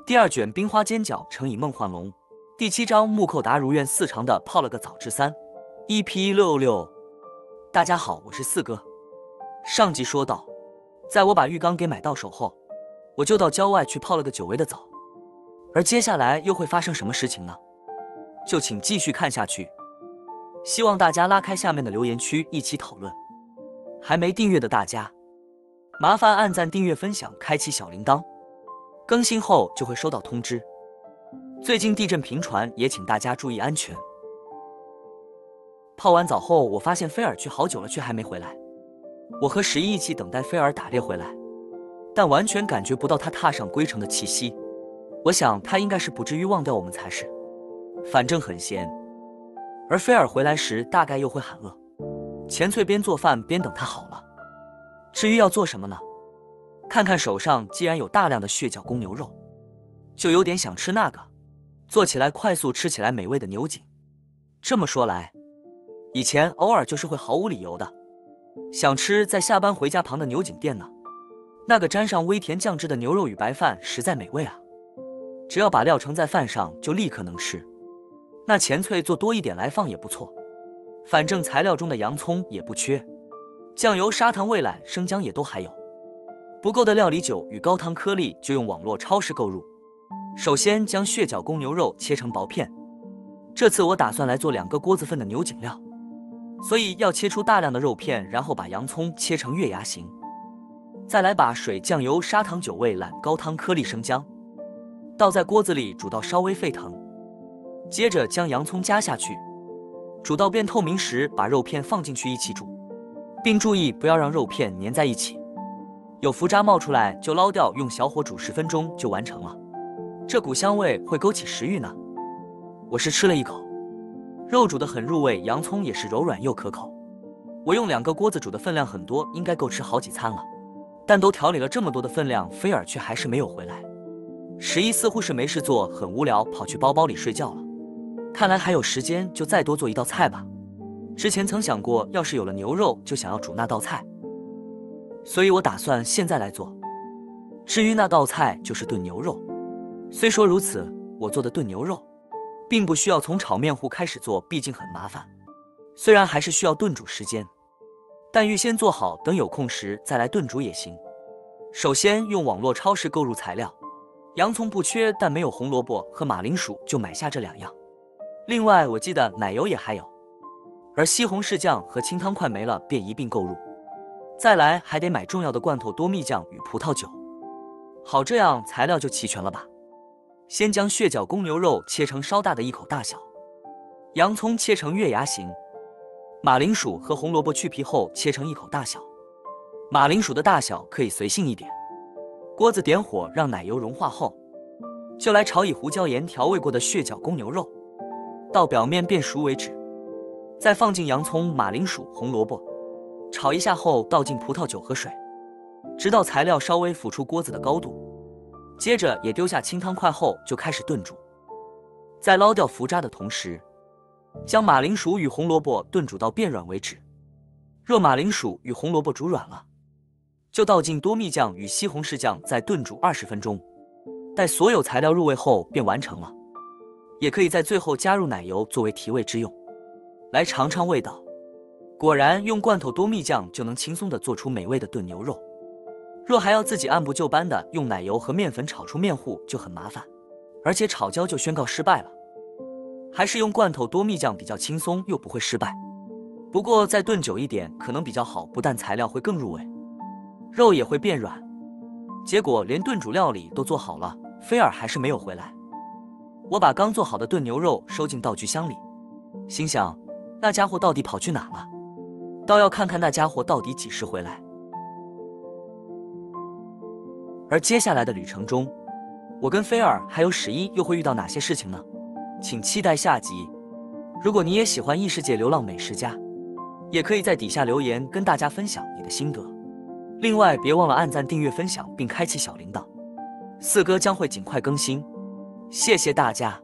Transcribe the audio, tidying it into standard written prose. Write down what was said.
第二卷冰花尖角乘以梦幻龙，第7章木寇达如愿似偿的泡了个澡之3 EP66。大家好，我是四哥。上集说到，在我把浴缸给买到手后，我就到郊外去泡了个久违的澡。而接下来又会发生什么事情呢？就请继续看下去。希望大家拉开下面的留言区一起讨论。还没订阅的大家，麻烦按赞、订阅、分享，开启小铃铛，更新后就会收到通知。最近地震频传，也请大家注意安全。泡完澡后，我发现菲尔去好久了，却还没回来。我和11一起等待菲尔打猎回来，但完全感觉不到他踏上归程的气息。我想他应该是不至于忘掉我们才是，反正很闲。而菲尔回来时大概又会喊饿，钱翠边做饭边等他好了。至于要做什么呢？看看手上既然有大量的血角公牛肉，就有点想吃那个做起来快速、吃起来美味的牛颈。这么说来，以前偶尔就是会毫无理由的想吃在下班回家旁的牛颈店呢。那个沾上微甜酱汁的牛肉与白饭实在美味啊！只要把料盛在饭上，就立刻能吃。那钱翠做多一点来放也不错，反正材料中的洋葱也不缺，酱油、砂糖、味榄、生姜也都还有。不够的料理酒与高汤颗粒就用网络超市购入。首先将血角公牛肉切成薄片，这次我打算来做2个锅子份的牛颈料，所以要切出大量的肉片，然后把洋葱切成月牙形，再来把水、酱油、砂糖、酒、味榄、高汤颗粒、生姜倒在锅子里煮到稍微沸腾，接着将洋葱加下去，煮到变透明时，把肉片放进去一起煮，并注意不要让肉片粘在一起。有浮渣冒出来就捞掉，用小火煮10分钟就完成了。这股香味会勾起食欲呢。我是吃了一口，肉煮得很入味，洋葱也是柔软又可口。我用2个锅子煮的分量很多，应该够吃好几餐了。但都调理了这么多的分量，菲尔却还是没有回来。11似乎是没事做，很无聊，跑去包包里睡觉了。看来还有时间，就再多做一道菜吧。之前曾想过，要是有了牛肉，就想要煮那道菜，所以我打算现在来做。至于那道菜就是炖牛肉。虽说如此，我做的炖牛肉并不需要从炒面糊开始做，毕竟很麻烦。虽然还是需要炖煮时间，但预先做好，等有空时再来炖煮也行。首先用网络超市购入材料，洋葱不缺，但没有红萝卜和马铃薯，就买下这2样。另外我记得奶油也还有，而西红柿酱和清汤快没了，便一并购入。再来还得买重要的罐头多蜜酱与葡萄酒。好，这样材料就齐全了吧。先将血角公牛肉切成稍大的1口大小，洋葱切成月牙形，马铃薯和红萝卜去皮后切成1口大小，马铃薯的大小可以随性一点。锅子点火，让奶油融化后，就来炒以胡椒盐调味过的血角公牛肉，到表面变熟为止。再放进洋葱、马铃薯、红萝卜，炒一下后倒进葡萄酒和水，直到材料稍微浮出锅子的高度。接着也丢下清汤块后就开始炖煮。在捞掉浮渣的同时，将马铃薯与红萝卜炖煮到变软为止。若马铃薯与红萝卜煮软了，就倒进多蜜酱与西红柿酱，再炖煮20分钟。待所有材料入味后便完成了。也可以在最后加入奶油作为提味之用。来尝尝味道，果然用罐头多蜜酱就能轻松地做出美味的炖牛肉。若还要自己按部就班的用奶油和面粉炒出面糊就很麻烦，而且炒焦就宣告失败了。还是用罐头多蜜酱比较轻松又不会失败。不过再炖久一点可能比较好，不但材料会更入味，肉也会变软。结果连炖煮料理都做好了，菲尔还是没有回来。我把刚做好的炖牛肉收进道具箱里，心想那家伙到底跑去哪了？倒要看看那家伙到底几时回来。而接下来的旅程中，我跟菲尔还有11又会遇到哪些事情呢？请期待下集。如果你也喜欢异世界流浪美食家，也可以在底下留言跟大家分享你的心得。另外别忘了按赞、订阅、分享并开启小铃铛，四哥将会尽快更新。谢谢大家。